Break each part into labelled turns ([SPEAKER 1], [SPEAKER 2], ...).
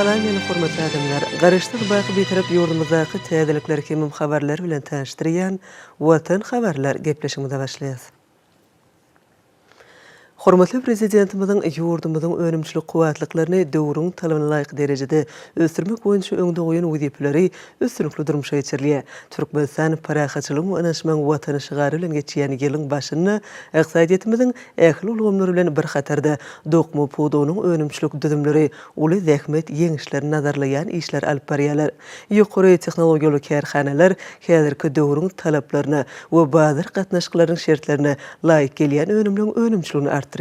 [SPEAKER 1] Salam meni hormatly adamlar. Garaşdyk baky bitirip ýurdumyzdaky täzelikler hemem habarlar bilen tanıştyrýan Watan habarlar gepleşigimize başlaýas. Hormatly prezidentimiziň ýurdumyzyň önümçilik kuwatlyklaryny döwrüň talabyna laýyk derejede ösdürmek boýunça öňde goýan wezipleri üstünlikli durmuşa geçirilýär. Türkmenistan parahaçylyk we anaşmaň watany şygary bilen geçýän ýylyň başyny ykdysadiyetimiziň ähli ulgamlary bilen bir hatarda dokmy pudunyň önümçilik düzümleri, uly zähmet ýeňişleri nazarlaýan işler alyp barýarlar. Ýokary tehnologiýaly kärhanalar häzirki döwrüň talaplaryna we bazar gatnaşyklaryň şertlerine laýyk gelýän önümçiligini artdyrýarlar.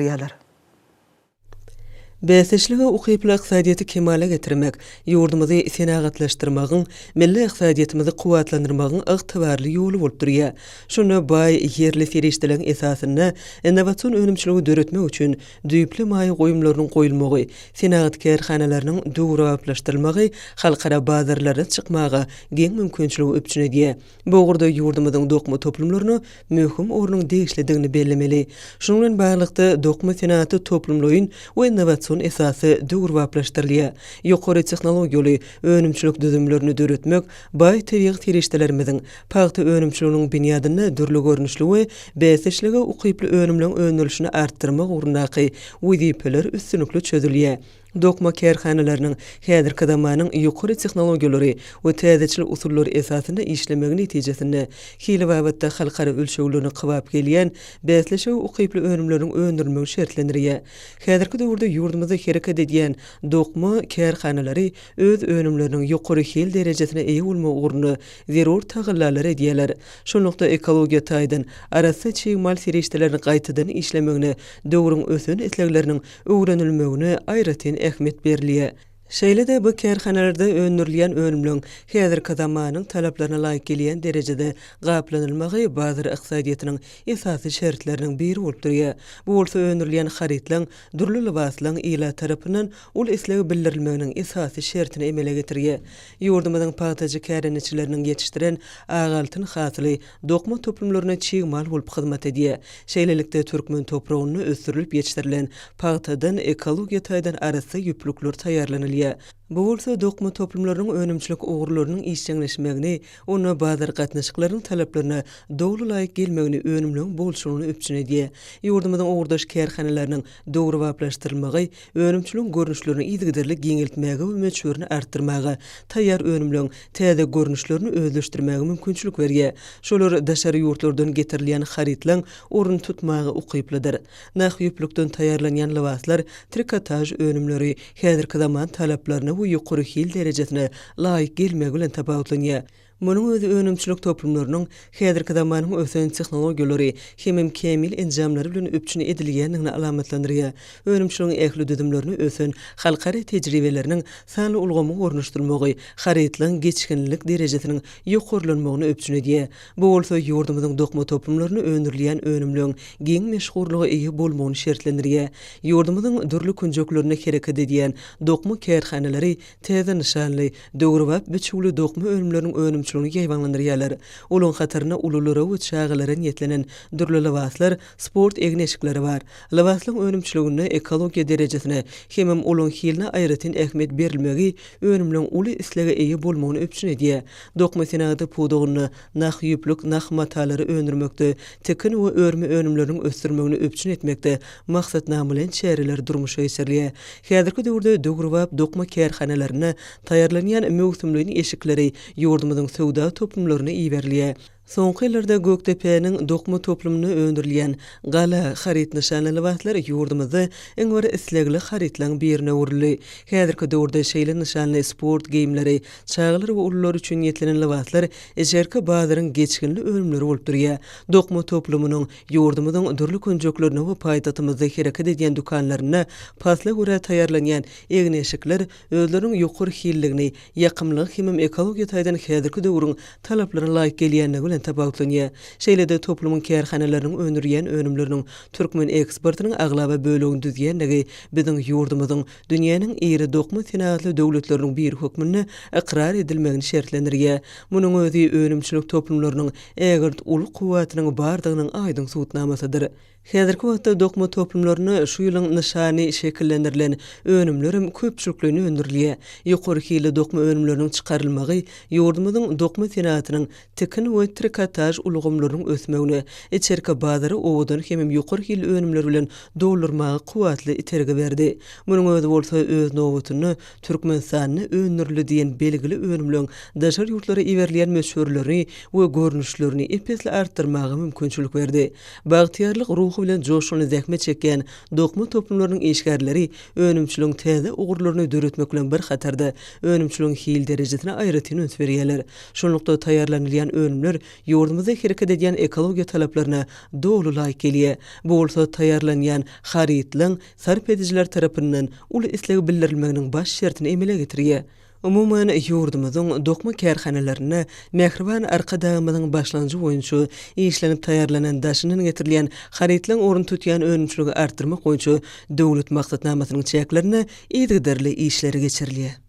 [SPEAKER 1] Bäsişlige ukyply ykdysadyety kemale getirmek, ýurdumyzy senagatlaşdyrmagyň, milli ykdysadiyetimizi kuwatlandyrmagyň ygtybarly ýoly bolup durýar. Şonu baý ýerli serişdiliň esasyny innowasiýon önümçiligi döretmek üçin düýpli maý goýumlarynyň goýulmagy, senagat kärhanalarynyň döwraplaşdyrylmagy, halkara bazarlara çykmagy geň mümkinçiligi öpçün edýär. Bu ugurda ýurdumyzyň dokmy toplumlaryny möhüm ornuň degişlidigini bellemeli. Şonuň bilen baglykda dokmy senaty toplumlaryň we innowasiýon esasy döwraplaşdyrylýar. Ýokary tehnologiýaly önümçilik düzümlerini döretmek baý tebigy terişdelerimiziň paýty önümçiliginiň binýadyny dürli görnüşli we bäsişlige ukyply önümleň önülüşini artdyrmak ugrundaky wezipeler üstünlikli çözülýär. Dokma kärhanalarynyň häzirki zamanyň ýokary tehnologiýalary we täzeçil usullary esasyna işlemegi netijesinde hili wagtda halkara ölçeglerini kybap gelýän bäsleşe ukyply önümleriň öndürülmegi şertlendirýär. Häzirki döwürde ýurdumyzda hereket edýän dokma kärhanalary öz önümleriniň ýokary hil derejesine eýe bolmagy ugrunda zerur tagylllar edýärler. Şonlukda ekologiýa taýdan arasy çyýmal serişdelerini gaýtadan işlemegine döwrüň ösün islegleriniň öwrenilmegine aýratyn ähmiýet berilýär. Şeýle-de bu kärhanalarda öndürilýän önümleň häzirki zamanyň talaplaryna laýyk gelýän derejede gaplanylmagy bazar ykdysadiyetiniň esasy şertleriniň biri bolup durýar. Bu bolsa öndürilýän haritlaň durly libaslaryň ila tarapyndan ul eslegi bildirilmeginiň esasy şertini emele getirýär. Ýurdumyzyň paýtaçy kärhaneçileriniň ýetişdiren agaltyn hasly dokma toplumlaryna çyýmal bolup hyzmat edýär. Şeýlelikde türkmen topragyny ösdürilip ýetişdirilen paýtadan ekologiýa taýdan arasy ýüplükler taýýarlanylýar. Bu bolsa dokma toplumlarynyň önümçilik ugurlarynyň işçiňleşmegini, onu bazar gatnaşyklarynyň talaplaryna dogry laýyk gelmegini önümleň bolşugyny öpçün edýär. Ýurdumyzyň ugurdaş kärhanalarynyň dogry önümçiligiň görnüşlerini ýygyderlik giňeltmäge we meçhuryny artdyrmagy, taýýar önümleň täze görnüşlerini özleşdirmäge mümkinçilik berýär. Şolar daşary ýurtlardan getirilýän haritlaň orun tutmagy ukyplydyr. Nah ýüplükden taýýarlanýan libaslar, trikotaj önümleri häzirki zaman talaplaryna we ýokary hil derejesine laýyk gelmegi bilen tapawutlanýar. Munyň özü önümçilik toplumlarynyň häzirki zamanyň ösen tehnologiýalary hemem kemil enjamlary bilen öpçün edilýändigini alamatlandyrýar. Önümçiligiň ähli düzümlerini ösen halkara tejribeleriniň sanly ulgamy gornuşdurmagy, haritlaň geçkinlik derejesiniň ýokarlanmagyny öpçün edýär. Bu bolsa ýurdumyzyň dokma toplumlaryny öndürilýän önümleň geň meşhurlygy eýe bolmagyny şertlendirýär. Ýurdumyzyň dürli künjeklerine hereket edýän dokma kärhanalary täze nişanly, döwrüwap biçuli dokma önümleriň önümçiligini ýaýwanlandyrýarlar. Olaň hatarına ululara we çağalara niýetlenen dürli libaslar, sport egneşikleri bar. Libaslaryň önümçiligini ekologiýa derejesine hemem olaň hiline aýratyn ähmiýet berilmegi önümleň uly islege eýe bolmagyny öpçün edýär. Dokma senaty pudugyny nah ýüplük, nah matalary öndürmekde, tekin we örme önümleriň ösdürmegini öpçün etmekde maksatna bilen çäreler durmuşa geçirilýär. Häzirki döwürde döwrüwap dokma kärhanalaryna taýýarlanýan möhümliň eşikleri ýurdumyzyň sowda toplumlaryna iýerilýär. Soňky ýyllarda Göktepe'niň dokma toplumuna öndürilýän gala harit nişanly libaslary ýurdumyzda eň bir islegli haritlaň birine uruly. Häzirki döwürde şeýle nişanly sport geyimleri, çağlar we ullar üçin ýetlenen libaslar ejerki bazaryň geçkinli önümleri bolup durýar. Dokma toplumynyň ýurdumyzyň dürli künjeklerine we paýtatymyzda hereket edýän dukanlaryna pasla görä taýýarlanýan egneşikler özleriň ýokary hilligini, ýakymlyk hemem ekologiýa taýdan häzirki döwrüň talaplaryna laýyk gelýändigi bilen tapawutlanýar. Şeýle-de toplumyň kärhanalarynyň öndürýän önümleriniň türkmen eksportynyň aglaba bölegini düzýändigi biziň ýurdumyzyň dünýäniň iri dokma senatly döwletleriniň bir hökmüne ikrar edilmegini şertlendirýär. Munyň özü önümçilik toplumlarynyň ägirt ulu kuwatynyň bardygynyň aýdyň suwutnamasydyr. Häzirki wagtda dokma toplumlaryny şu ýylyň nyşany şekillendirilen önümlerim köpçüliklerini öndürilýär. Ýokarky ýyly dokma önümleriniň çykarylmagy ýurdumyzyň dokma senatynyň tekin we trikotaj ulgamlarynyň ösmegine, içerki bazary owadan hemem ýokarky ýyly önümler bilen doldurmagy kuwatly iterge berdi. Munyň özü bolsa öz nowatyny Türkmenistanyny öndürli diýen belgili önümleriň daşar ýurtlara iwerilýän meşhurlaryny we görnüşlerini epesli artdyrmagy mümkinçilik berdi. Bagtyarlyk ruhy bilen joşuny zähmet çekýän dokma toplumlarynyň eşgärleri önümçiligiň täze ugurlaryny döretmek bilen bir hatarda önümçiligiň hil derejesine aýratyn öns berýärler. Şonlukda taýýarlanylýan önümler ýurdumyzda hereket edýän ekologiýa talaplaryna dogry laýyk gelýär. Bu bolsa taýýarlanýan harytlyň sarp edijiler tarapyndan uly islegi bildirilmeginiň baş şertini emele getirýär. Umuman ýurdumyzyň dokma kärhanalaryna Mehriban arkadagymyzyň başlanjy boýunça işlenip taýýarlanan daşynyň getirilýän harytlyň orun tutýan önümçiligi artdyrmak boýunça döwlet maksatnamasynyň çäklerini ýetdirli işleri geçirilýär.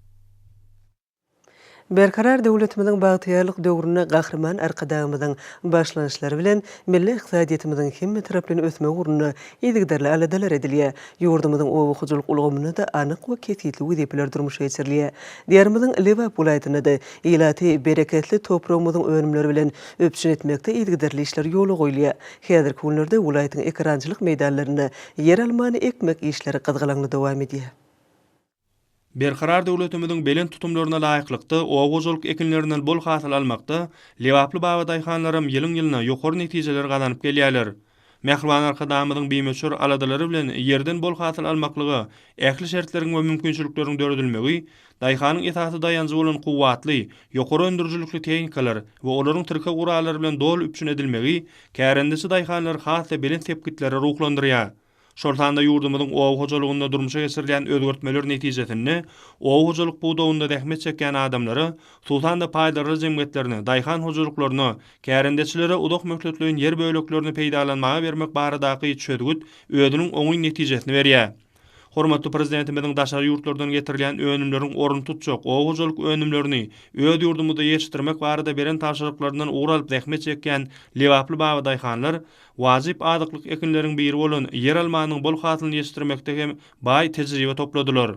[SPEAKER 1] Berkarar döwletimiziň bagtyarlyk döwrüne gahrman arkadagymyzyň başlanýşlary bilen milli iqtisadiýetimiziň hemme taraplyny ösme ugruna ýetdirli aladalar edilýär. Ýurdumyzyň owakyjylyk ulgamyna da anyk we kesitli wezipler durmuşa geçirilýär. Diýerimiziň Lewap welaýatyna da ýylaty bereketli topragymyzyň önümleri bilen öpüşün etmekde ýetdirli işler ýoly goýulýar. Häzirki günlerde welaýatyň ekrançylyk meýdanlaryna yer almany ekmek işleri gyzgylanyny dowam edýär.
[SPEAKER 2] Berkarar döwletimiziň belen tutumlaryna laýyklykda owakyjylyk ekinlerinden bol hasyl almakda Lewaply baga daýhanlarym ýylyň-ýylyna ýokary netijeler gazanyp gelýärler. Mehriban arkadagymyzyň bimeşhur aladalary bilen ýerden bol hasyl almaklygy, ähli şertleriň we mümkinçilikleriň döredilmegi, daýhanyň esasy daýanjy bolan kuwatly, ýokary öndürjülikli tehnikalar we olaryň türke gurallary bilen dol üpçün edilmegi, kärendisi daýhanlar hasy belen tepkitleri ruhlandyrýar. Şoltanda ýurdumyzyň owakyjylygynda durmuşa geçirilýän özgertmeler netijesinde owakyjylyk buwdagynda zähmet çekýän adamlary sultanda paýdary jemgyýetlerini, daýhan hojalyklaryny, kärendeçilere udak möhletleýän yer böleglerini peýdalanmaga bermek baradaky çödgüt ödüniň oňy netijesini berýär. Hormatly prezidentimiziň daşary ýurtlardan getirilýän önümleriň orun tutjak owakyjylyk önümlerini öz ýurdumyzda ýetirmek barada beren taşyryklarinden uğralyp zähmet çekýän Lewaply baga daýhanlar wajyp adyklyk ekinleriň biri bolan yer almanyň bol hasylyny ýetirmekde hem baý tejribe topladylar.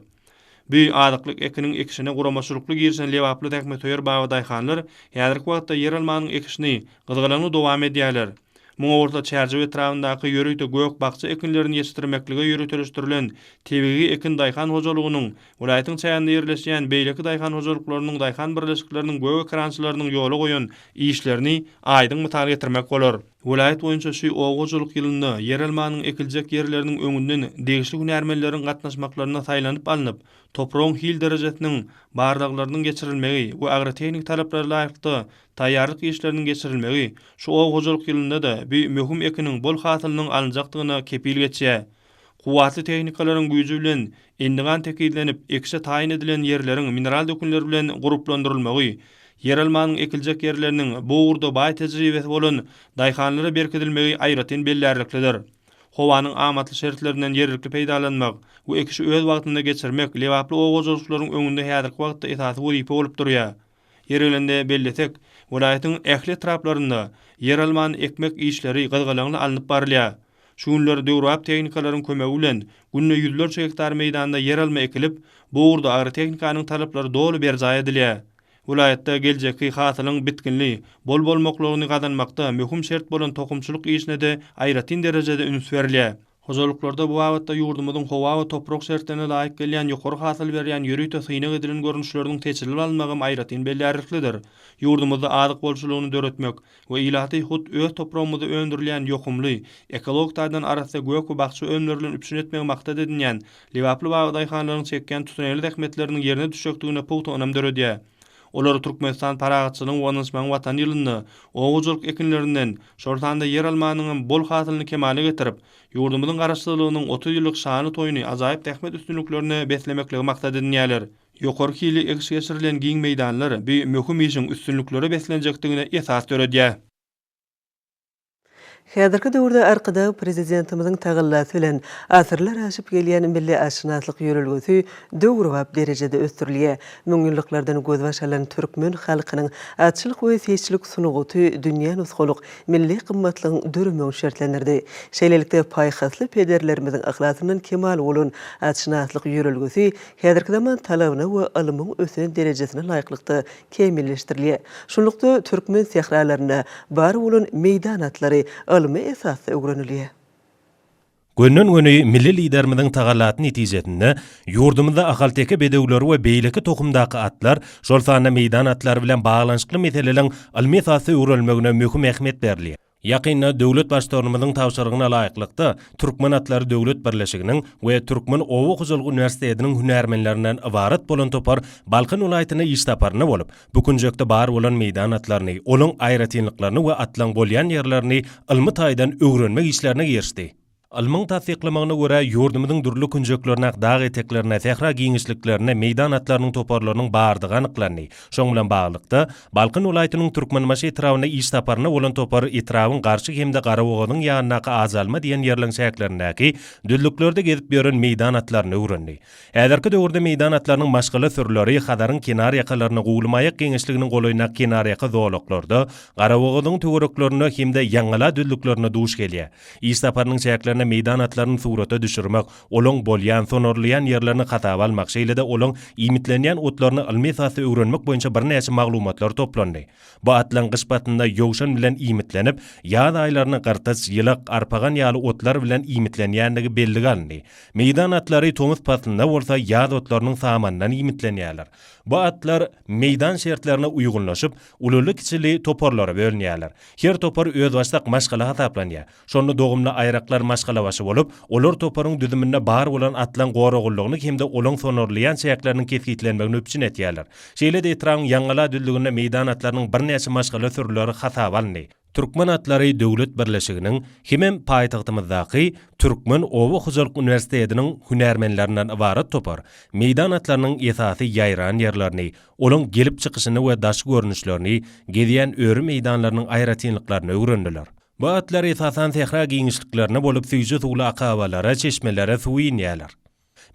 [SPEAKER 2] Bu adyklyk ekiniň ekişine guramaçylykly girişen Lewaply täkme toýar baga daýhanlar häzirki wagtda yer almanyň ekişini gyzgylanyny dowam edýärler. Muňa orta çerçewe etrafyndaky ýörükde gök bakça ekinlerini ýetirmeklige ýürütülüşdirilen tebigi ekin daýhan hojalygynyň welaýatyň çäginde ýerleşýän beýleki daýhan hojalyklarynyň daýhan birleşikleriniň gök ekrançylarynyň ýoly goýan işlerini aýdyň mytal getirmek bolar. Welaýat boýunça şu owakyjylyk ýylynda yer almanyň ekiljek ýerleriniň öňünden degişli hünärmenleriň gatnaşmaklaryna saýlanyp alınıp, toprağın hil derejesiniň bardaglarynyň geçirilmegi we agrotehnik talaplary laýykda taýýarlyk işleriniň geçirilmegi şu owakyjylyk ýylynda da bir möhüm ekiniň bol hasylynyň alınjakdygyna kepil geçýär. Kuwatly tehnikalaryň güýji bilen endigan tekillenip ekşe taýin edilen ýerleriň mineral dökünleri bilen gruplandyrylmagy, yer almanyň ekiljek ýerleriniň bu urda baý tejribesi bolan daýhanlara berkidilmegi aýratyn bellerliklidir. Howanyň amatly şertlerinden ýerlikli peýdalanmak we ekşi öz wagtynda geçirmek Lewaply owakyjylyklaryň öňünde häzirki wagtda esasy wezipe bolup durýar. Ýerelinde belletek, welaýatyň ähli etraplarynda yer almany ekmek işleri gyzgylanyny alınıp barylýar. Şu günleri döwrap tehnikalaryň kömegi bilen günne ýüzlerçe hektar meýdanda yer alma ekilip, bu urda agrotehnikanyň talaplary dolu berjay edilýär. Welaýatda geljeki hasylyň bitkinli, bol bolmaklygyny gazanmakda möhüm şert bolan tokumçylyk işine de aýratyn derejede üns berilýär. Hozalyklarda bu wagtda ýurdumyzyň howa we toprak şertlerine laýyk gelýän ýokary hasyl berýän ýörükde synyk edilen görnüşleriniň teçhirilip alınmagy aýratyn bellerliklidir. Ýurdumyzda adyk bolşulygyny döretmek we ilaty hut öz topragymyzda öndürilýän ýokumly, ekolog taýdan arasy gök we bakça önümlerini üpsün etmek maksat edilýän Lewaply baga daýhanlaryň çekýän tutanýly zähmetleriniň ýerine düşekdigine puwta önam döredýär. Olar Türkmenistan paragatçylygyň wanaşman watan ýylynda owakyjylyk ekinlerinden şortanda yer almanyň bol hasylyny kemale getirip, ýurdumyzyň garaşdyrlygynyň 30 ýyllyk şany toýuny azaýyp tähmet üstünliklerini beslemekligi maksat edilýär. Ýokarky ýyly ekşi geçirilen giň meýdanlary bir möhüm işiň üstünlikleri beslenjekdigine esas töredýär.
[SPEAKER 1] Häzirki döwürde arqada prezidentimizin tagallasy bilen asyrlar aşyp gelýän milli aşynaslyk ýörelgesi döwrüwap derejede östürilýär. Müňünliklerden göz başalan türkmen halkynyň atçylyk we seççilik sunuguty dünýä nusgalyk milli gymmatlygyň dörümüň şertlendirdi. Şeýlelikde paýhasly pederlerimizin ahlasynyň kemal bolan aşynaslyk ýörelgesi häzirki zaman talabyna we ilmiň ösen derejesine laýyklykda kemilleşdirilýär. Şunlukda türkmen sehralaryna bar bolan meýdan atlary ilmi esasy öwrenilýär.
[SPEAKER 3] Gönnen göni milli liderimiziň tagallaty netijetinde ýurdumyzda ahalteke bedewleri we beýleki tokumdaky atlar şol sany meýdan atlary bilen baglanşykly meseleleň ilmi esasy öwrenilmegine möhüm ähmiýet berilýär. Ýakynda döwlet başlarymyzyň tawşyrygyna laýyklykda Türkmen atlary döwlet birleşiginiň we Türkmen Owa Gozuluk Üniversitetiniň hünärmenlerinden ibaret bolan topar Balkan ulaýatyna iş taparyna bolup, bu kunjakda bar bolan meýdan atlaryny, olaň aýratynlyklaryny we atlaň bolýan ýerlerini ilmi taýdan öwrenmek işlerine girişdi. Ilmiň tasdiklamagyna görä ýurdumyzyň durly kunjaklarına, dağ eteklerine, sehra giňişliklerine meýdan atlarynyň toparlarynyň bardygy anyklandy. Şoň bilen baglykda Balkan ulaýatynyň Türkmenmaşy etrawyna iş taparyna bolan topar etrawyň garşy hemde Garawogyň ýanynaky azalma diýen ýerleň şäherlerindäki düllüklerde gezip ýören meýdan atlaryny öwrendi. Häzirki döwürde meýdan atlarynyň maşgala türleri Hadaryň kenar ýakalaryna gowulmaýak giňişliginiň golaýnak kenar ýaka zowluklarda Garawogyň töwereklerini hemde ýangala düllüklerini duş gelýär. Iş taparynyň şäherlerine meýdan atlaryny surata düşürmek, olaň bolýan, sonorlayan ýerlerini hatap almak şeýlede olaň imitlenýän otlaryny ilmi esasy öwrenmek boýunça bir näçe maglumatlar toplandy. Bu atlangyş batynda ýowşan bilen imitlenip, ýaz aýlaryny gartaç, ýylyk, arpagan ýaly otlar bilen imitlenýändigi belli galdy. Meýdan atlary toňuz batynda bolsa ýaz otlarynyň samandan imitlenýärler. Bu atlar meýdan şertlerine uygunlaşyp, ulully kiçili toparlara bölünýärler. Her topar öz başdak maşgala hataplanýar. Şonu dogumly aýraklar maşgala başy bolup, olar toparyň düzüminde bar bolan atlan goragullygyny hemde olaň sonorlayan şäherleriniň kesgitlenmegini öpçün etýärler. Şeýlede etrawyň ýangala düzlüginde meýdan atlarynyň bir näçe maşgala türleri hatap alındy. Türkmen atlary döwlet birleşiginiň hemem paýtagtymyzdaky Türkmen Owa Gozuluk Üniversitetiniň hünärmenlerinden ibaret topar meýdan atlarynyň esasy ýaýran ýerlerini, olaň gelip çykyşyny we daş görnüşlerini, gezýän öri meýdanlarynyň aýratynlyklaryny öwrendiler. Bu atlar esasan sehra giňişliklerine bolup süýje suwly akabalara, çeşmelere suw inýärler.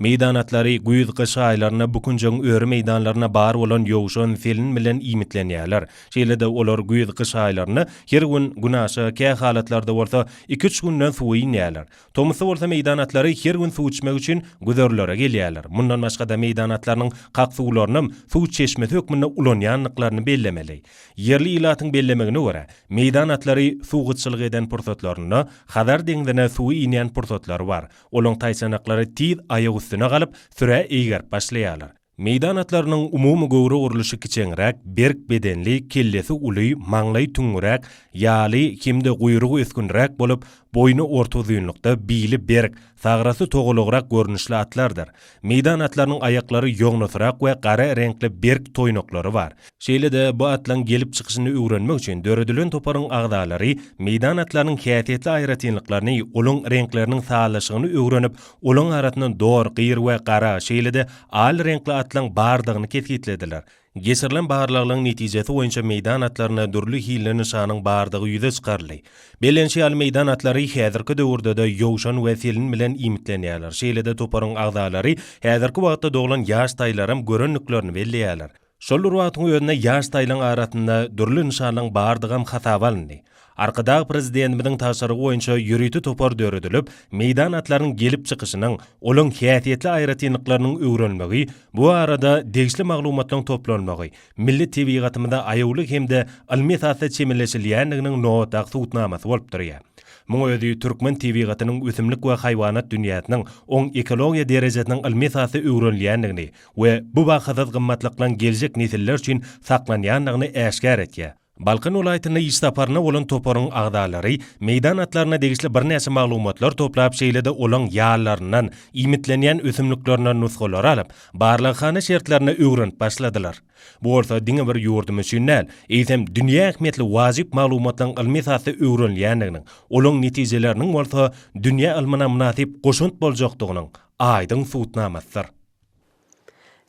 [SPEAKER 3] Meýdan atlary güýz gyş aýlaryna bukunjaň öri meýdanlaryna bar bolan ýowşan selin bilen imitlenýärler. Şeýlede olar güýz gyş aýlaryny her gün günaşa, kä halatlarda bolsa 2-3 günden suw inýärler. Tomusy bolsa meýdan atlary her gün suw içmek üçin güzerlere gelýärler. Mundan başga da meýdan atlarynyň hak suwlaryny suw çeşmesi hökmünde ulanýanlyklaryny bellemeli. Yerli ilatyň bellemegine görä meýdan atlary suw gyçylyk eden pursatlaryny Hadar deňdine suw inýän pursatlary bar. Olaň taýsanaklary tiz aýag üstüne galyp süre eýger başlaýarlar. Meýdan atlarynyň umumy gowru uruluşy kiçeňrek, berk bedenli, kellesi uly, maňlay tüňürek, ýaly, kimde guyrugy öskünrek bolup, boynu orta uzunlukda bili berk, sagrasy togulugrak görnüşli atlardır. Meýdan atlarynyň aýaklary ýoňnusrak we gara renkli berk toýnoklary bar. Şeýlede bu atlaryň gelip çykyşyny öwrenmek üçin döredilen toparyň agdalary meýdan atlarynyň häsiýetli aýratynlyklaryny, olaň renkleriniň sağlaşygyny öwrenip, olaň aratyndan dor, gyr we gara şeýlede al renkli atlaryň bardygyny kesgitlediler. Geçirilen baharlagyň netijesi boýunça meýdan atlaryna dürli hille nişanyň bardygy ýüze çykarly. Belençi al meýdan atlary häzirki döwürde de ýowşan we selin bilen imitlenýärler. Şeýlede toparyň agdalary häzirki wagtda doglan ýaş taýlarym görennüklerini belleýärler. Şol wagtyň özüne ýaş taýlaryň aratynda dürli nişanyň bardygy hatap alındy. Arkadag prezidentimiziň taşarygy boýunça ýürüti topar döredilip, meýdan atlarynyň gelip çykyşynyň, olaň häsiýetli aýratynlyklarynyň öwrenmegi, bu arada degişli maglumatlaryň toplanmagy, milli tebigatymyzda aýawlyk hemde ilmi esasy çemeleşilýändiginiň nowatak suwtnamasy bolup durýar. Muňa özi Türkmen tebigatynyň ösümlik we haýwanat dünýäsiniň oň ekologiýa derejesiniň ilmi esasy öwrenilýändigini we bu bahasat gymmatlyklaryň geljek nesiller üçin saklanýandygyny äşkär etýär. Balkan ulaýatyna iş taparyna bolan toparyň agdalary meýdan atlaryna degişli bir näçe maglumatlar toplap şeýlede olaň ýalaryndan imitlenýän ösümliklerinden nusgalar alyp, barlykhana şertlerini öwrenip başladylar. Bu bolsa diňe bir ýurdum üçin näl, eýsem dünýä ähmiýetli wajyp maglumatlaryň ilmi esasy öwrenilýändiginiň, olaň netijeleriniň bolsa dünýä ilmina münasip goşunt boljakdygynyň aýdyň suwtnamasydyr.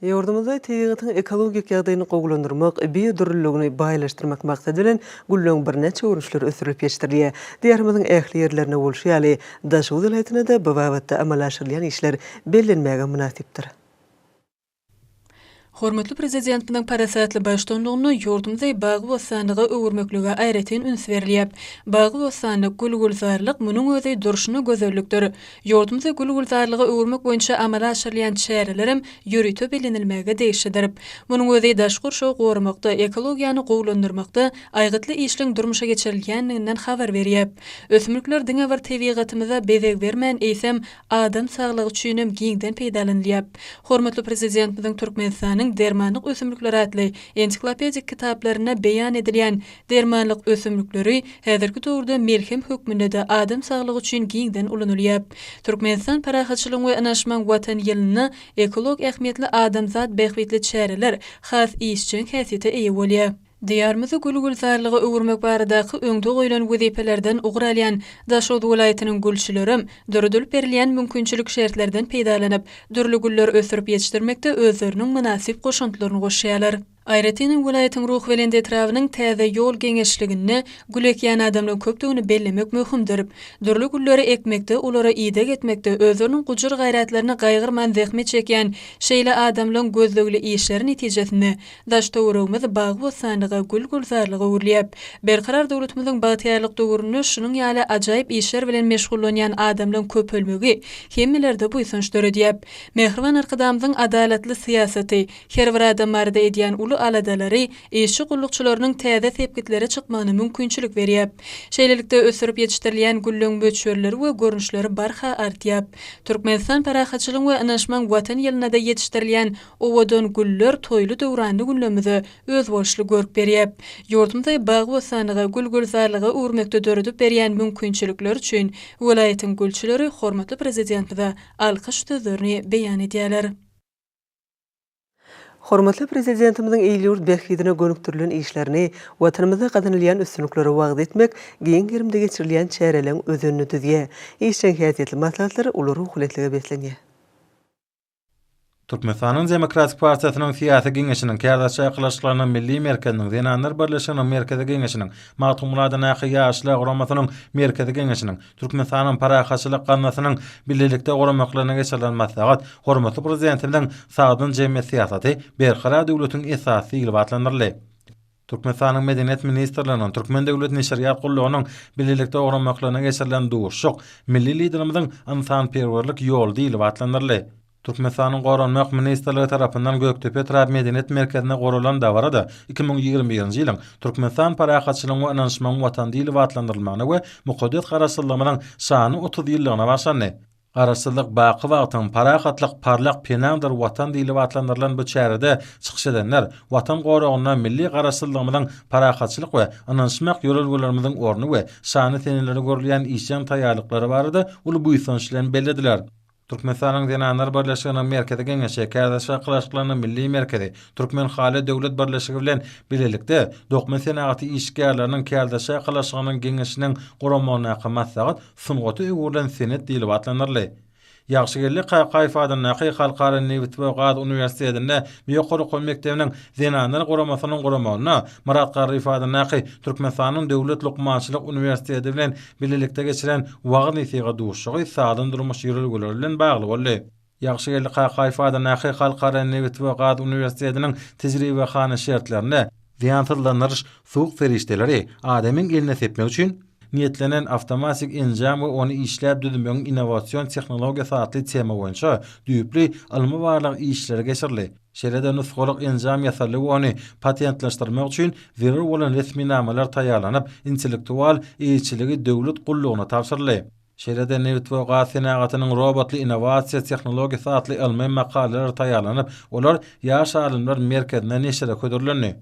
[SPEAKER 1] Yurdumuzda təbiətin ekologik ýagdaýyny gowlandyrmak, biodürlülügini baýlaşdyrmak maksady bilen güllüň bir neçe urunçlar ösürilip ýetişdirilýär. Diýerimiziň ähli ýerlerine bolşy ýaly Daşy welaýatyna da bu wagtda amal aşyrylýan işler bellenmäge münasipdir.
[SPEAKER 4] Hormatly prezidentimiň parasatly başdanlygyny ýurdumyzda bagy bosanlygy öwürmeklige aýratyn üns berilýär. Bagy bosanlyk gülgülzarlyk munyň özi durşuny gözellikdir. Ýurdumyzda gülgülzarlygy öwürmek boýunça amal aşyrylýan çärelerim ýürütip bilinilmäge değişdir. Munyň özi daşgurşy gorumakda, ekologiýany gowlandyrmakda aýgytly işliň durmuşa geçirilýänliginden habar berýär. Ösmürlikler diňe bir tebigatymyza bezek bermän eýsem adam saglygy üçin giňden peýdalanýar. Hormatly prezidentimiň Türkmenistanyň dermanlyk ösümlikleri adly ensiklopedik kitaplarına beýan edilýän dermanlyk ösümlikleri häzirki döwürde merhem hökmünde de adam saglygy üçin giňden ulanylýar. Türkmenistan parahatçylygy we anaşman watan ýylyny ekolog ähmiýetli adamzat behwetli çäreler has işçiň häsiýete eýe bolýar. Diyarmyzy gülgülzarlygy öwürmek baradaky öňde goýulan wezipelerden ugralýan Daşy welaýatynyň gülçilerim döredilip berilýän mümkinçilik şertlerden peýdalanyp, dürli güller ösürip ýetişdirmekde özleriniň münasip goşuntylaryny goşýarlar. Aýratynyň welaýatyň ruh welende etrawynyň täze ýol geňeşligini, gülekýän adamlaryň köpdigini bellemek möhümdir. Dürli gülleri ekmekde, olara ýyda getmekde özleriniň gujur gaýratlaryny gaýgyrman zähmet çekýän şeýle adamlaryň gözlegli işleri netijesinde daş töwrümiz bagy bosanlygy gülgülzarlygy öwürlýär. Berkarar döwletimiziň bagtýarlyk döwrüni şunyň ýaly ajaýyp işler bilen meşgullanýan adamlaryň köpölmegi hemmelerde bu ýsynç döredýär. Mehriban arkadamyzyň adalatly syýasaty her bir adam barada edýän aladalary işçi gullukçylarynyň täze sepkitlere çykmagyna mümkinçilik berýär. Şeýlelikde ösürip ýetişdirilýän güllüň böçörleri we görnüşleri barha artýar. Türkmenistan parahatçylygy we anaşman watan ýylyna da ýetişdirilýän owadan güller toýly döwranly günlerimizi öz bolşly görüp berýär. Ýurdumyzda bagy bosanlygy gülgülzarlygy öwürmekde döredip berýän mümkinçilikler üçin welaýatyň gülçileri hormatly prezidentimize alkyş sözlerini beýan edýärler.
[SPEAKER 1] Hormatly prezidentimiziň eýlýurt behidine gönüktirilen işlerini watanymyzda gadanylýan üstünliklere wagt etmek, giň girimde geçirilýän çäreleň özünü düzýär. Işçiň häsiýetli maslahatlary ulary hukumatlyga beslenýär.
[SPEAKER 5] Türkmenistanyň Demokratik Partiýasynyň Siýasy Geňeşiniň kärdaşy ýakylaşyklarynyň Milli Merkeziniň Zenanlar Birleşiginiň Merkezi Geňeşiniň Matmuladyna Ýaşlar Guramasynyň Merkezi Geňeşiniň Türkmenistanyň Parahatçylyk Gannasynyň birlikde guramaklaryna geçirilen maslahat hormatly prezidentimiň sagdyn jemgyýet syýasaty berkarar döwletiň esasy ýyly batlandyrly. Türkmenistanyň Medeniýet Ministrliginiň Türkmen Döwlet Neşriýat Gullugynyň birlikde guramaklaryna geçirilen duşuk milli liderimiziň insanperwerlik ýoly ýyly batlandyrly. Türkmenistanyň Goranmak Ministrligi tarapyndan Göktepe Trap Medeniýet Merkezine gorulan dawarada 2021-nji ýylyň Türkmenistan parahatçylygyň we anaşman watan dili watlandyrylmagyny we mukaddes garaşdyrylmagynyň şany 30 ýyllygyna başlandy. Garaşdyrlyk baky wagtyň parahatlyk parlak penagdyr watan dili watlandyrylan bu çärede çykyş edenler watan goragyna milli garaşdyrylmagynyň parahatçylyk we anaşmak ýolagularynyň orny we şany tenleri görülýän işçiň taýýarlyklary barada ulu bu ýsynçlaryny bellediler. Türkmenistanyň Zenanlar Birleşiginiň Merkezi Geňeşi kärdaşy ýakylaşyklarynyň Milli Merkezi Türkmen Hali Döwlet Birleşigi bilen birlikde dokmen senagaty işgärleriniň kärdaşy ýakylaşyklarynyň geňeşiniň guramagyna maslahat sungaty öwürlen senet diýilip atlanyrly. Ýagşygellik Qayfadyň Naky Halkara Newitwagad Uniwersitetinde Ýokary Okul Mekdebiniň Zenanlar guramasynyň guramagyna Murat Garryfadyň Naky Türkmenistanyň Döwlet Lukmançylyk Uniwersiteti bilen birlikde geçiren wagt ýetiga duşugy sagdyn durmuş ýürelgeleri bilen bagly boldy. Ýagşygellik Qayfadyň Naky Halkara Newitwagad Uniwersitetiniň tejribehana şertlerinde ziýansyzlandyryş suwuk ferişdeleri adamyň eline sepmek üçin niyetlenen avtomatik enjam we onu işläp düzmegiň innovasiýon tehnologiýasy atly tema boýunça düýpli almy barlyk işleri geçirildi. Şeride nusgalyk enjam ýasaly we onu patentleşdirmek üçin werir bolan resmi namalar taýýarlanyp, intellektual eýçiligi döwlet gullugyna tapşyryldy. Şeride Newitwagad senagatynyň robotly innovasiýa tehnologiýasy atly almy makalalar taýýarlanyp, olar ýaş alimler merkezine neşre ködürlendi.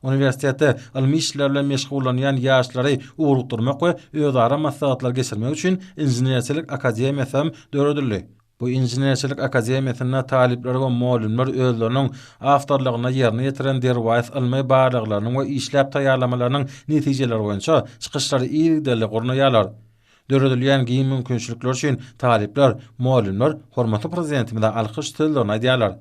[SPEAKER 5] Uniwersitetde almy işler bilen meşgullanýan ýaşlary ugrukdurmak we özara maslahatlar geçirmek üçin Inženerçilik Akademiýasy döredildi. Bu Inženerçilik Akademiýasyna talipler we muallimler özleriniň awtorlygyna ýerine ýetiren derwäs almy barlyklarynyň we işläp taýýarlamalarynyň netijeleri boýunça çykyşlary ýerli gurnaýarlar. Döredilýän giň mümkinçilikler üçin talipler, muallimler hormatly prezidentimize alkyş sözlerini aýdýarlar.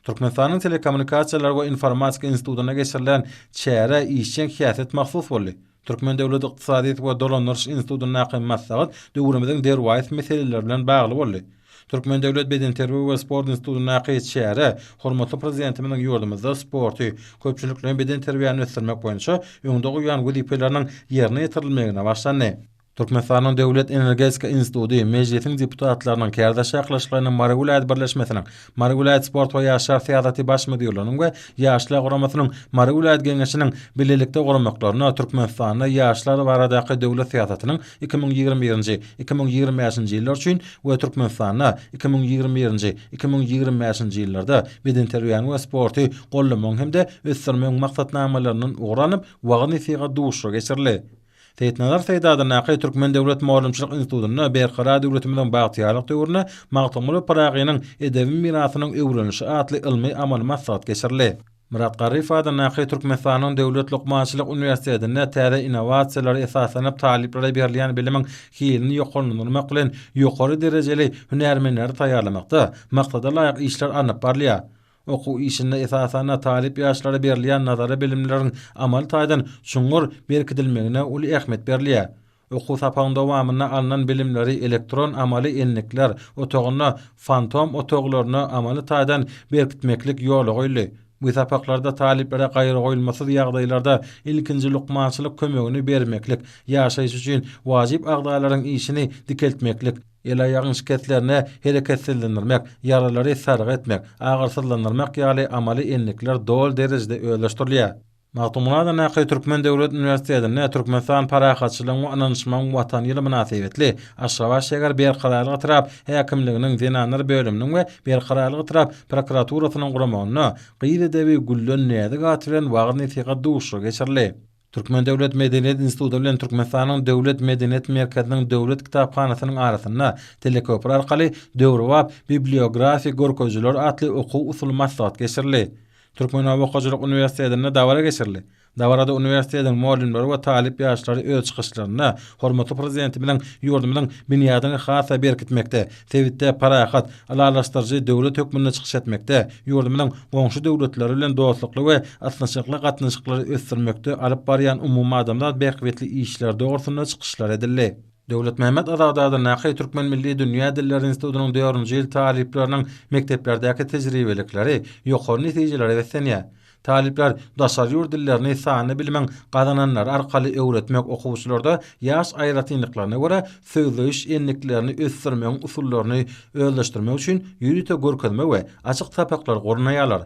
[SPEAKER 5] Türkmenistanyň Telekommunikasiýalar we Informatika institutyna geçirilen çäre işçiň häsiýet mahsus boldy. Türkmen Döwlet Ykdysadyýet we Dolandyryş institutynyň näkim maslahat döwrümizden derwayt meseleler bilen bagly boldy. Türkmen Döwlet Beden Terbiýe we Sport institutynyň näkim çäre hormatly prezidentimiň ýurdumyzda sporty, köpçülikle beden terbiýany ösdürmek boýunça öňde goýan wezipelerini ýerine ýetirilmegine başlandy. Türkmenistanyň Döwlet Energetika Instituty meclisiň deputatlarynyň kärdaş ýaklaşyklarynyň Margulat birleşmesiniň Margulat Sport we ýaşlar syýasaty baş müdürlüğiniň we ýaşlar guramasynyň Margulat geňeşiniň bilelikde guramaklarına Türkmenistanyň ýaşlar baradaky döwlet syýasatynyň 2021-2025-nji ýyllar üçin we Türkmenistanyň 2021-2025-nji ýyllarda beden terbiýany we sporty gollamagyň hemde ösdürmegiň maksatnamalarynyň ugranyp wagtny syga duşra geçirildi. Teýitnazar Seýdadyň näki Türkmen Döwlet Maglumçylyk Institutyna berqarar döwletimiziň bagtyýarlyk döwrüne magtymly Pragynyň edebi mirasynyň öwrenişi atly ilmi amal maksat geçirildi. Murat Garifadyň näki Türkmenistanyň Döwlet Lokmançylyk Uniwersitetinde täze innovasiýalar esaslanıp taliplere berilýän bilimiň hilini ýokarlandyrmak bilen ýokary derejeli hünärmenleri taýýarlamakda maksada laýyk işler anyp barlýar. Oku işinde esasana talip ýaşlara berilýän nazara bilimleriň amal taýdan şuňur berkidilmegine uly ähmet berilýär. Oku sapagyň dowamyna alynan bilimleri elektron amaly enlikler otogyna fantom otoglaryny amaly taýdan berkitmeklik ýoly goýuldy. Bu sapaklarda taliplere gaýry goýulmasy ýagdaýlarda ilkinji lukmançylyk kömegini bermeklik, ýaşaýyş üçin wajyp agdalaryň işini dikeltmeklik, ýaýagyň şiketlerine hereketlendirmek, ýaralary sarg etmek, agyrsızlandyrmak ýaly amaly enlikler dol derejede öýleşdirilýär. Magtumlada näki Türkmen Döwlet Uniwersitetinde Türkmenistan parahatçylygyň we ananyşmagyň watan ýyly münasibetli aşgabat şeger berqararlygy tarap häkimliginiň zenanlar bölüminiň we berqararlygy tarap prokuraturasynyň guramagyna gyýyredebi güllön näde gatyran wagtny syga duşra geçirildi. Türkmen Döwlet Medeniýet Instituty bilen Türkmenistanyň Döwlet Medeniýet Merkeziniň Döwlet Kitapxanasynyň arasynda teleköpür arkaly döwrewap bibliografi görkezler atly okuw usul maslahat geçirildi. Türkmen Okuwçylyk Uniwersitetinde dawara geçirildi. Dawarada uniwersitetiň molimleri we talip ýaşlary öz çykyşlaryna hormatly prezidenti bilen ýurdumynyň binýadyny hasa berkitmekde, sebitde parahat, alalaşdyrjy döwlet hökmüne çykyş etmekde, ýurdumynyň goňşy döwletleri bilen dostlukly we atnaşykly gatnaşyklary ösdürmekde alyp barýan umumy adamlar berkewetli işler dogrusyna çykyşlar edildi. Döwlet Mehmet Azadady näki Türkmen Milli Dünýä Dilleri Institutynyň 4-nji ýyl talipleriniň mekteplerdäki tejribelikleri ýokary netijeleri besenýär. Talipler daşary ýurt dillerini sany bilmeň gazananlar arkaly öwretmek okuwçylarda ýaş aýratynlyklaryna görä sözleş enliklerini ösdürmeň usullaryny öýleşdirmek üçin ýürüte görkezme we açyk tapaklar gurnaýarlar.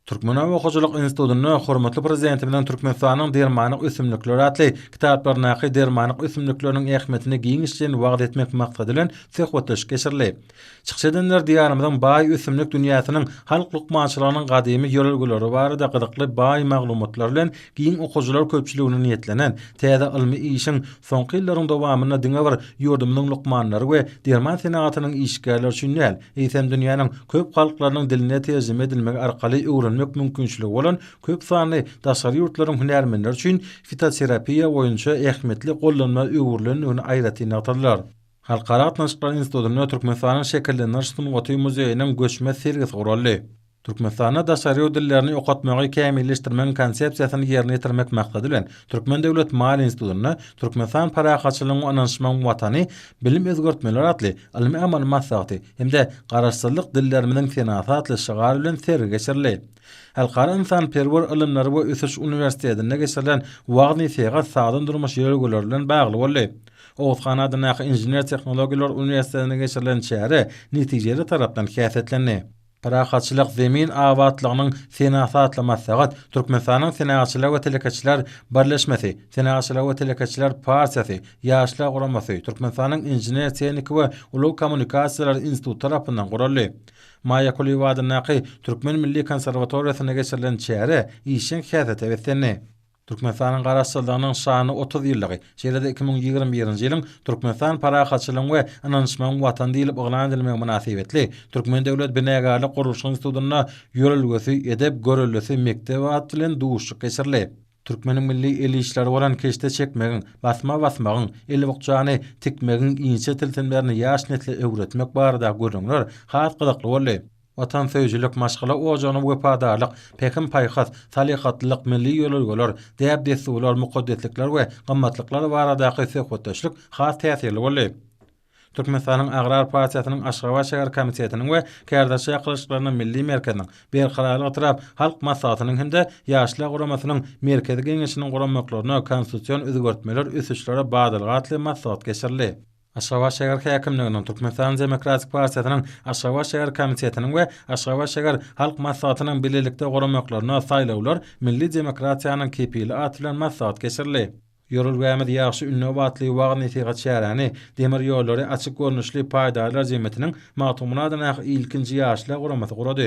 [SPEAKER 5] Türkmen Okuwçylyk Institutyny hormatly prezidenti bilen Türkmenistanyň dermanyk ösümlikleri atly kitaplarynda dermanyk ösümlikleriniň ähmetini giňişden wagt etmek maksady bilen söhbetleş geçirildi. Çykyş edenler diýarymyzyň baý ösümlik dünýäsiniň halk lukmançylygynyň gadymy ýörelgeleri barada gydykly baý maglumatlar bilen giň okuwçylar köpçüligine niýetlenen täze ilmi işiň soňky ýyllaryň dowamyna diňe bir ýurdumynyň lukmanlary we derman senatynyň işgärleri üçin ýa-da dünýäniň köp halklarynyň diline terjime edilmek arkaly mümkinçiligi bolan köp sanly daşary ýurtlaryň hünärmenleri üçin fitoterapiýa boýunça ähmetli gollanma öwürlerini aýratyn atdylar. Halkara Atnaşyklar Institutyny Türkmenistanyň şekilleniş sungaty muzeýiniň göçme sergisi guruldy. Türkmenistanyň daşary dillerini okatmagy kämilleşdirmeň konsepsiýasyny ýerine ýetirmek maksady bilen Türkmen Döwlet Mal Institutyny Türkmenistan parahatçylygyň ananyşmagyň watany bilim özgörtmeleri atly ilmi amal maslahaty hemde garaşsyzlyk dillerimiň senasatly şagar bilen sergi geçirildi. Halkara insan perwer ilimleri we ösüş uniwersitetinde geçirilen wagtny syga sadan durmuş ýörelgeler bilen bagly boldy. Owatxanada näki inженер tehnologiýalar uniwersitetinde geçirilen çäre netijeli tarapdan häsiýetlendi. Parahatçylyk zemin awatlygynyň senasatly maslahat Türkmenistanyň Senatçylar we Telekeçiler birleşmesi, Senatçylar we Telekeçiler partiýasy, ýaşlar guramasy, Türkmenistanyň inженер tehnik we uluw kommunikasiýalar instituty tarapyndan guruldy. Maya Kulivady näki Türkmen Milli Konserwatoriýasyna geçirilen çäre işiň häsiýeti besenli. Türkmenistanyň garaşsyzlygynyň şany 30 ýyllygy, şeýlede 2021-nji ýylyň Türkmenistan parahatçylygyň we ananyşmagyň watan diýilip oglan edilmegi münasibetli Türkmen Döwlet Binägarlyk Guruluş Institutyna ýörelgesi edep görüllüsi mektep bilen duşuk geçirildi. Türkmeniň milli el işleri bolan keşte çekmegiň, basmagyň, el bukjany tikmegiň inçe tiltimlerini ýaş netle öwretmek barada görüňler has gydykly boldy. Watan söýjülük maşgala ojany wepadarlyk, pekim paýhas, salyhatlyk, milli ýollar, däp desular, mukaddeslikler we gymmatlyklar baradaky söhbetdeşlik has täsirli boldy. Türkmenistanyň Agrar Partiýasynyň Aşgabat şäher komitetiniň we Kärdaşy ýakylyşyklarynyň milli merkeziniň berkararlyk tarap halk maslahatynyň hemde ýaşlar guramasynyň merkezi geňeşiniň guramaklarına konstitusiýon özgertmeler üsüşlere badalgatly maslahat geçirli. Aşgabat şäher häkimliginiň Türkmenistan Demokratik Partiýasynyň Aşgabat şäher komitetiniň we Aşgabat şäher halk maslahatynyň birlikde guramaklarına saýlawlar milli demokratiýanyň kepili atylan maslahat geçirli. Ýolgamy ýaşy innowaatly wagtny ýetigat şäherni demir ýollary açyk görnüşli paýdalar jemgyýetiniň magtumlaryna ilkinji ýaşlar guramasy gurady.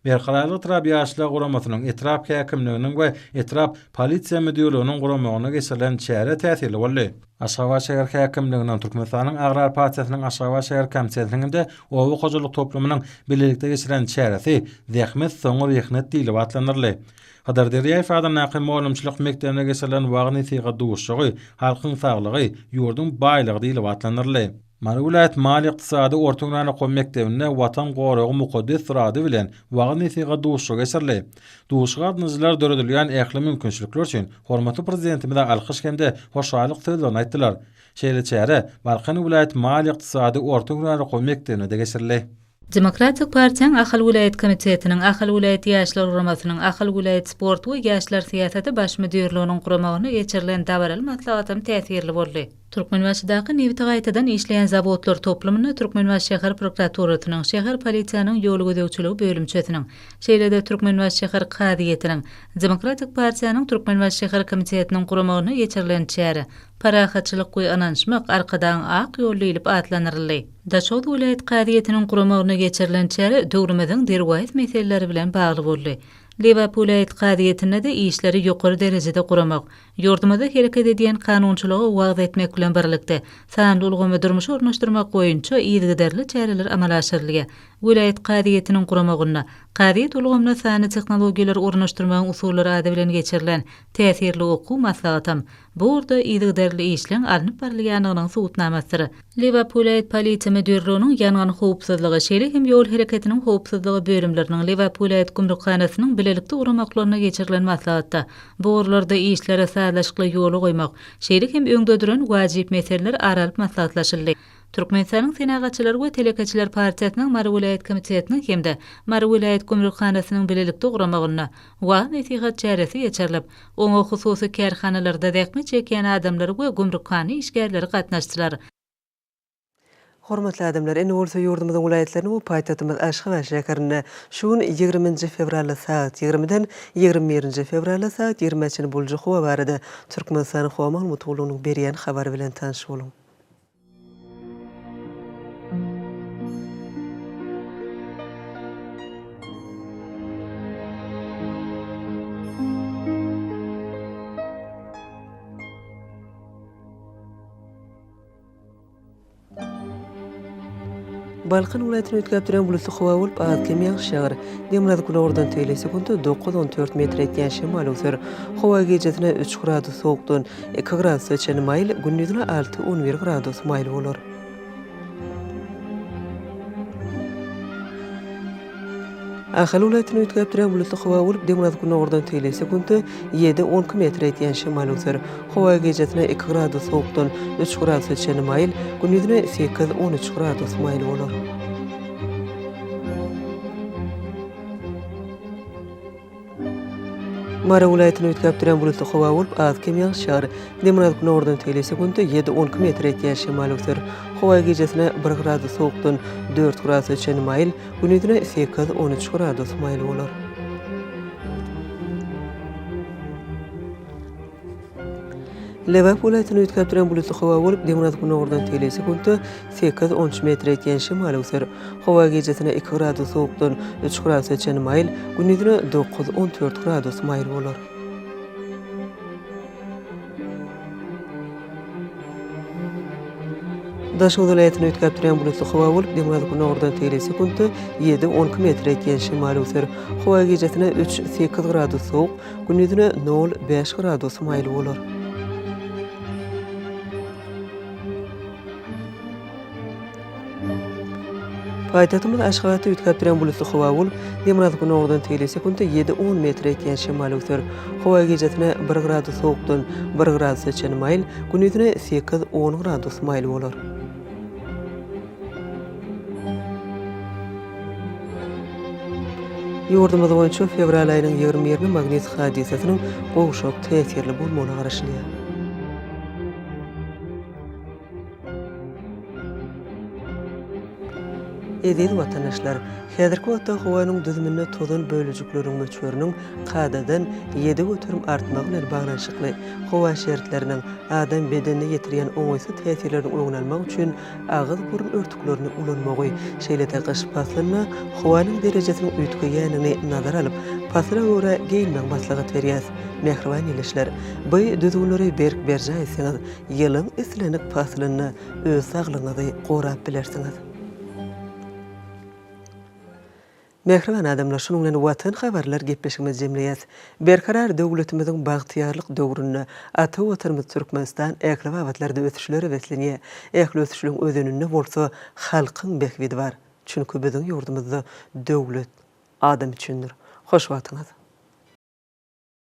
[SPEAKER 5] Berkararlyk tarap ýaşlar guramasynyň etrap häkimliginiň we etrap polisiýa müdürlüğiniň guramagyna geçirilen çäre täsirli boldy. Aşgabat şäher häkimliginiň Türkmenistanyň Agrar Partiýasynyň Aşgabat şäher komitetiniňde owa gojalyk toplumynyň birlikde geçirilen çäresi zähmet soňur ýehnet diýilip atlanyrly. Hadar Derýäýew adam naqy ma'lumçylyk mekdebine geçirilen wagtny ýetigat duşugy, halkyň saglygy, ýurdun baýlygy diýilip atlanyrly. Marawilayat mali iqtisadi ortaňlary qoň mekdebine watan goragy mukaddes rady bilen wagtny ýetigat duşugy geçirildi. Duşuga adnyjylar döredilýän ähli mümkinçilikler üçin hormatly prezidentimiz alkyş hemde hoşalyk sözlerini aýtdylar. Şeýle çäre Balkan vilayat mali iqtisadi ortaňlary qoň mekdebine de geçirildi.
[SPEAKER 6] Demokratik Partiýanyň Ahal Wilayat Komitetiniň Ahal Wilayat ýaşlar guramasynyň Ahal Wilayat sport we ýaşlar siýasaty baş müdürlüğiniň guramagyna geçirilen dawaral maslahatym täsirli boldy. Türkmenbaşydaky Newt gaýtadan işleýän zawodlar toplumyny Türkmenbaş şäher prokuraturatynyň şäher polisiýanyň ýol gödäwçiligi bölümçesiniň şeýlede Türkmenbaş şäher kadyýetiniň Demokratik Partiýanyň Türkmenbaş şäher komitetiniň guramagyna geçirilen çäre parahatçylyk we ananşmak arkadan ak ýollayıp atlanyrly. Daşol vilayat kadyýetiniň guramagyna geçirilen çäre döwrümediň derwäýet meseleleri bilen bagly boldy. Liverpool ýetdiýetine de işleri ýokary derejede guramak, ýurdumyda hereket edýän kanunçylygy wagt etmek bilen birlikde sanly ulgamy durmuş ornaşdyrmak boýunça ýygyderli çäreler amala aşyrylýar. Vilayat kadyýetiniň guramagyna, kadyýet ulgamyna sany tehnologiýalar ornaşdyrmagyň usullary ady bilen geçirilen täsirli okuw maslahatym bu urda ýygyderli işleň alınıp barylýanynyň suwutnamasyry. Liverpool polisiýa müdürlüğiniň ýangan howpsuzlygy şeýle hem ýol hereketiniň howpsuzlygy bölümleriniň Liverpool gümrükhanasynyň bilelikde guramaklarına geçirilen maslahatda bu urlarda işlere sağlaşykly ýolu goýmak, şeýle hem öňde duran wajyp meseleler aralyp maslahatlaşyldy. Türkmenistanyň Senagatçylar we Telekaçylar Partiýasynyň Mara Wilayat Komitetiniň hemde Mara Wilayat Gümrükhanasynyň bilelikde guramagyna we netihat çäresi geçirilip, oňa hususy kärhanalarda däkme çeken adamlar we gümrükhana işgärleri gatnaşdylar.
[SPEAKER 1] Hormatly adamlar, ene bolsa ýurdumyzyň vilayatlaryny we paýtatymyz Aşgabat şäherinde şuň 20 fevralda saat 20-den 21 fevralda saat 20-çe bolýan howa barada Türkmenistan Howa Maglumatlygynyň berýän habary bilen tanış bolun. Balkan vilayatyny ötkäp duran bulusy howa bolup atkem ýagşar. Demir kulagordan teýle sekunda 9-14 metr etýän şemal öser. Howa gecesine 3 gradus sowukdan 2 gradus öçen maýl, gündüzine 6-11 gradus maýl bolar. Ahal vilayatyny ötkäp duran bulusy howa bolup demir kulagordan teýle sekunda 7-10 metr etýän şemal öser. Howa gecesine 2 gradus sowukdan 3 gradus öçen maýl, gündüzine 8-13 gradus maýl bolar. Mara vilayatyny ötkäp duran bulusy howa bolup atkem ýagşar. Demir kulagordan teýle sekunda 7-10 metr etýän şemal öser. Howa gecesine 1 gradus sowukdan 4 gradus öçen maýl, gündüzine 8-13 gradus maýl bolar. Liverpool vilayatyny ötkäp duran bulusy howa bolup demir kulagordan teýle sekunda 8-13 metr etýän şemal öser. Howa gecesine 2 gradus sowukdan 3 gradus öçen maýl, gündüzine 9-14 gradus maýl bolar. Daşol vilayatyny ötkäp duran bulusy howa bolup demir kulagordan teýle sekunda 7-10 metr etýän şemal öser. Howa gecesine 3-8 gradus sowuk, gündüzine 0-5 gradus maýl bolar. Paytahtymyz Aşgabatda ütkap duran bulutly hawa bolup, Nemraz güni ogdan tele sekunda 7-10 metr etýän şemal ösür. Hawa gejatine 1 gradus sowukdan 1 gradus geçen maýl, gündüzine 8-10 gradus maýl bolar. Ýurdumyz boýunça fevral aýynyň 20-ni magnit hadisasynyň gowşak täsirli bolmagyna garaşylýar. Eziz vatandaşlar, häzirki wagtda howanyň düzümine tozan bölejikleriniň möçberiniň qadadan 7 götürüm artmagy bilen baglanşykly howa şertleriniň adam bedenine ýetirýän oňaýsy täsirlerini ulanmak üçin agyz burun örtüklerini ulanmagy, şeýle-de gyş faslyna howanyň derejesini üýtgeýänini nazar alyp, fasla görä giyinmek maslahat berýär. Mehriban ýeşler, bu düzgünleri berk berjäýsiňiz, ýylyň islenik faslyny öz saglygyňyzy gorap bilersiňiz. Mehriban adamlar, şunun bilen watan habarlar gepleşigimiz jemleýäs. Berkarar döwletimiziň bagtyarlyk döwrüne ata watanymyz Türkmenistan äkli wagtlarda ötüşleri beslenýär. Äkli ötüşlüň özününde bolsa halkyň bekbidi bar. Çünki biziň ýurdumyzda döwlet adam üçindir. Hoş wagtyňyz.